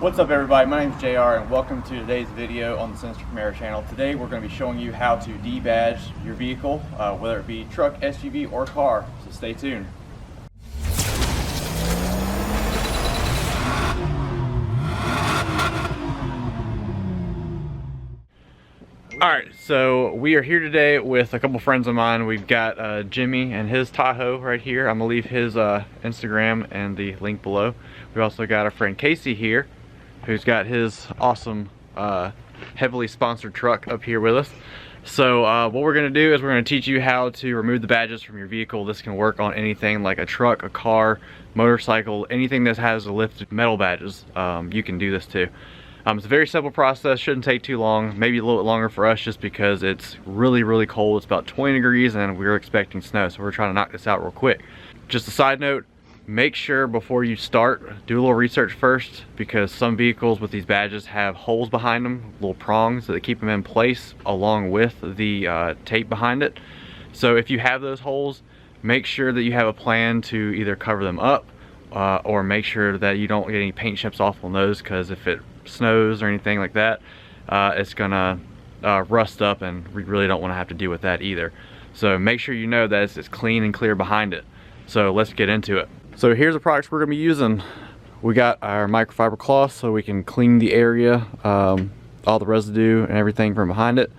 What's up everybody, my name is JR and welcome to today's video on the SinisterCamaro channel. Today we're going to be showing you how to debadge your vehicle, whether it be truck, SUV, or car, so stay tuned. Alright, so we are here today with a couple friends of mine. We've got Jimmy and his Tahoe right here. I'm going to leave his Instagram and the link below. We also got our friend Casey here, who's got his awesome heavily sponsored truck up here with us. So what we're going to do is we're going to teach you how to remove the badges from your vehicle. This can work on anything like a truck, a car, motorcycle, anything that has lifted metal badges. You can do this too. It's a very simple process, shouldn't take too long, maybe a little bit longer for us just because it's really cold. It's about 20 degrees and we're expecting snow, so we're trying to knock this out real quick. Just a side note, make sure before you start, do a little research first, because some vehicles with these badges have holes behind them, little prongs that keep them in place along with the tape behind it. So if you have those holes, make sure that you have a plan to either cover them up or make sure that you don't get any paint chips off on those, because if it snows or anything like that, it's gonna rust up, and we really don't want to have to deal with that either. So make sure you know that it's clean and clear behind it. So let's get into it. So here's the products we're gonna be using. We got our microfiber cloth so we can clean the area, all the residue and everything from behind it.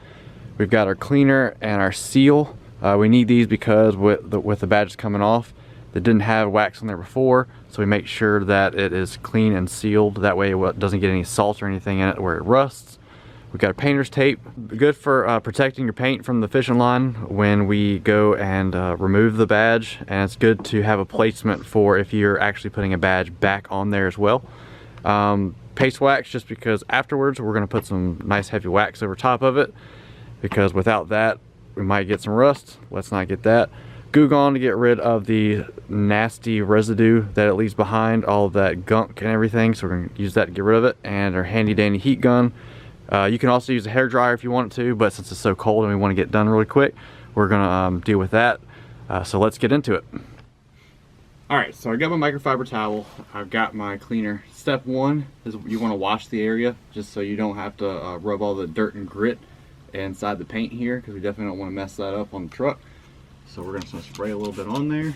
We've got our cleaner and our seal. We need these because with the badges coming off, that didn't have wax on there before, so we make sure that it is clean and sealed. That way it doesn't get any salt or anything in it where it rusts. We've got a painter's tape, good for protecting your paint from the fishing line when we go and remove the badge, and it's good to have a placement for if you're actually putting a badge back on there as well. Paste wax, just because afterwards we're going to put some nice heavy wax over top of it, because without that we might get some rust. Let's not get that. Goo Gone to get rid of the nasty residue that it leaves behind, all of that gunk and everything, so we're going to use that to get rid of it. And our handy dandy heat gun. You can also use a hair dryer if you want to, but since it's so cold and we want to get done really quick, we're going to deal with that. So let's get into it. Alright, so I got my microfiber towel, I've got my cleaner. Step one is you want to wash the area just so you don't have to rub all the dirt and grit inside the paint here, because we definitely don't want to mess that up on the truck. So we're going to spray a little bit on there.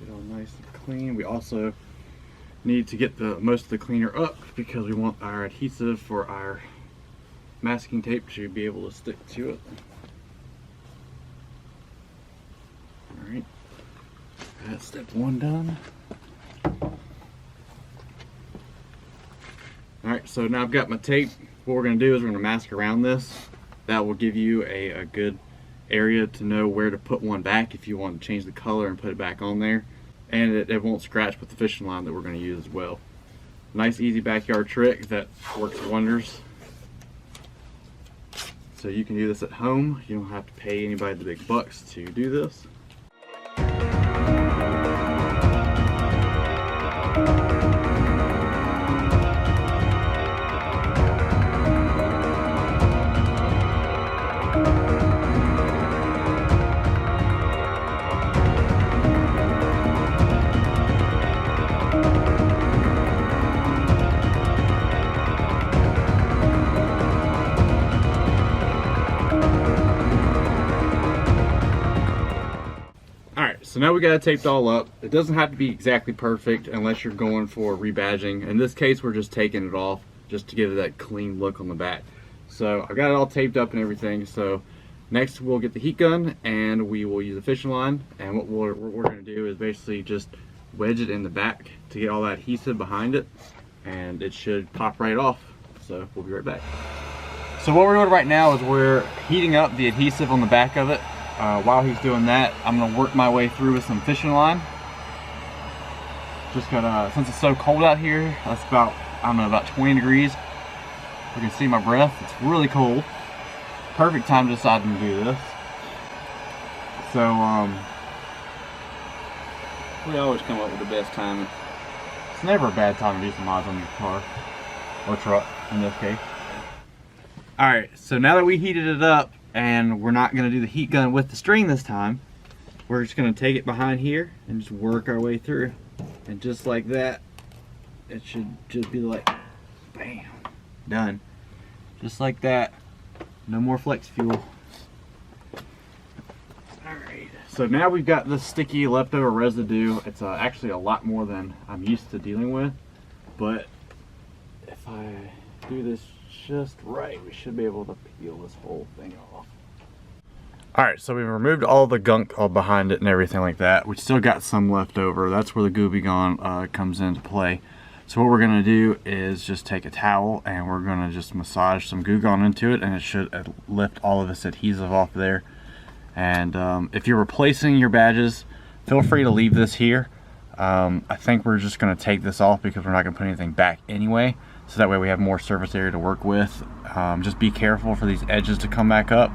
Get all nice and clean. We also need to get most of the cleaner up because we want our adhesive for our masking tape to be able to stick to it. Alright, that's step one done. Alright, so now I've got my tape. What we're going to do is we're going to mask around this. That will give you a good area to know where to put one back if you want to change the color and put it back on there. And it won't scratch with the fishing line that we're going to use as well. Nice easy backyard trick that works wonders. So you can do this at home. You don't have to pay anybody the big bucks to do this. So now we got it taped all up. It doesn't have to be exactly perfect unless you're going for rebadging. In this case, we're just taking it off just to give it that clean look on the back. So I've got it all taped up and everything. So next we'll get the heat gun and we will use a fishing line. And what we're going to do is basically just wedge it in the back to get all that adhesive behind it. And it should pop right off. So we'll be right back. So what we're doing right now is we're heating up the adhesive on the back of it. While he's doing that, I'm going to work my way through with some fishing line. Just gonna, since it's so cold out here, that's about, I don't know, about 20 degrees. You can see my breath, it's really cold. Perfect time to decide to do this. So, we always come up with the best timing. It's never a bad time to do some mods on your car, or truck in this case. Alright, so now that we heated it up, And we're not gonna do the heat gun with the string this time. We're just gonna take it behind here and just work our way through. And just like that, it should just be like, bam, done. Just like that, no more flex fuel. Alright, so now we've got this sticky leftover residue. It's actually a lot more than I'm used to dealing with, but if I do this just right, we should be able to peel this whole thing off. Alright, so we've removed all the gunk all behind it and everything like that. We still got some left over. That's where the Gooby Gone comes into play. So what we're going to do is just take a towel and we're going to just massage some Goo Gone into it, and it should lift all of this adhesive off there. And if you're replacing your badges, feel free to leave this here. I think we're just going to take this off because we're not going to put anything back anyway. So that way we have more surface area to work with. Just be careful for these edges to come back up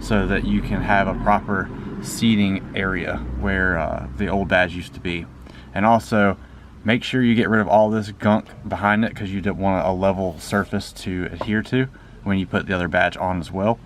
so that you can have a proper seating area where the old badge used to be. And also, make sure you get rid of all this gunk behind it because you don't want a level surface to adhere to when you put the other badge on as well.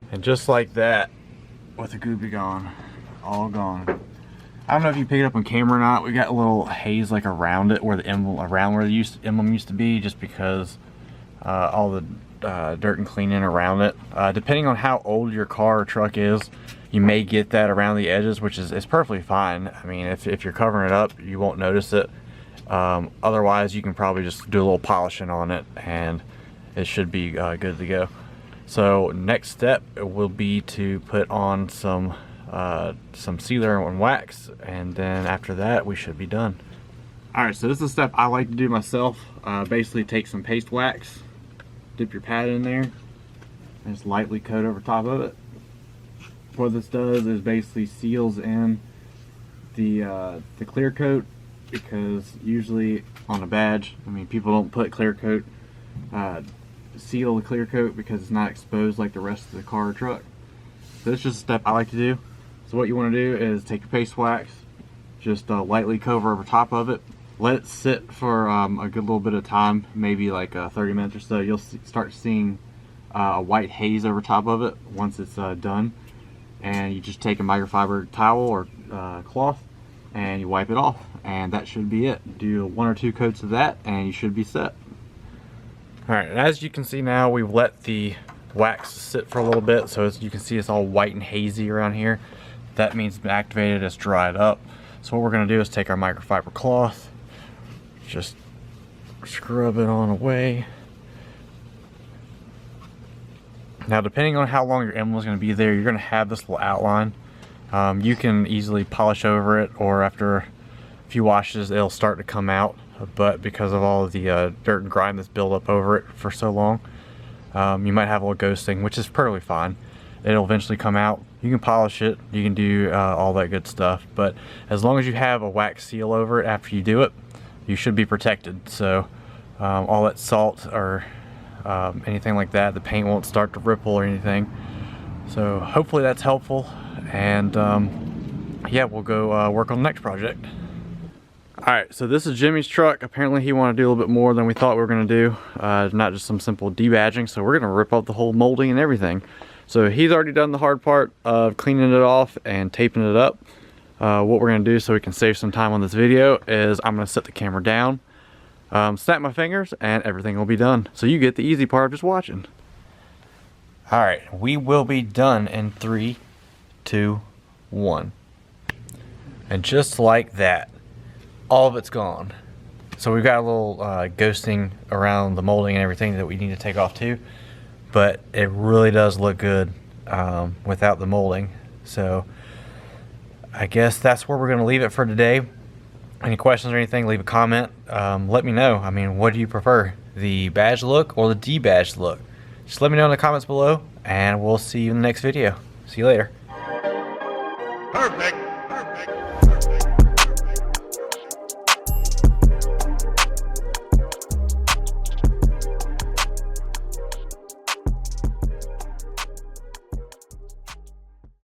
And just like that, with the Gooby Gone, all gone. I don't know if you picked it up on camera or not. We got a little haze like around it, where the emblem, around where the emblem used to be, just because all the dirt and cleaning around it. Depending on how old your car or truck is, you may get that around the edges, which is perfectly fine. I mean, if you're covering it up, you won't notice it. Otherwise, you can probably just do a little polishing on it, and it should be good to go. So next step will be to put on some sealer and wax, and then after that we should be done. Alright, so this is the step I like to do myself. Basically take some paste wax, dip your pad in there, and just lightly coat over top of it. What this does is basically seals in the clear coat, because usually on a badge, I mean, people don't put clear coat, seal the clear coat because it's not exposed like the rest of the car or truck. So this is just a step I like to do. So what you want to do is take your paste wax, just lightly cover over top of it, let it sit for a good little bit of time, maybe like 30 minutes or so. You'll start seeing a white haze over top of it once it's done. And you just take a microfiber towel or cloth and you wipe it off, and that should be it. Do 1 or 2 coats of that and you should be set. Alright, and as you can see now, we've let the wax sit for a little bit, so as you can see, it's all white and hazy around here. That means it's been activated, it's dried up. So what we're going to do is take our microfiber cloth, just scrub it on away. Now, depending on how long your emblem is going to be there, you're going to have this little outline. You can easily polish over it, or after a few washes it'll start to come out, but because of all of the dirt and grime that's built up over it for so long, you might have a little ghosting, which is perfectly fine. It'll eventually come out. You can polish it, you can do all that good stuff, but as long as you have a wax seal over it after you do it, you should be protected. So all that salt or anything like that, the paint won't start to ripple or anything. So hopefully that's helpful, and yeah, we'll go work on the next project. Alright, so this is Jimmy's truck. Apparently he wanted to do a little bit more than we thought we were going to do. Not just some simple debadging, so we're going to rip out the whole molding and everything. So he's already done the hard part of cleaning it off and taping it up. What we're going to do so we can save some time on this video is I'm going to set the camera down, snap my fingers, and everything will be done. So you get the easy part of just watching. Alright, we will be done in 3, 2, 1. And just like that, all of it's gone. So we've got a little ghosting around the molding and everything that we need to take off too. But it really does look good without the molding. So I guess that's where we're going to leave it for today. Any questions or anything, leave a comment. Let me know. I mean, what do you prefer? The badge look or the debadged look? Just let me know in the comments below, and we'll see you in the next video. See you later. Perfect.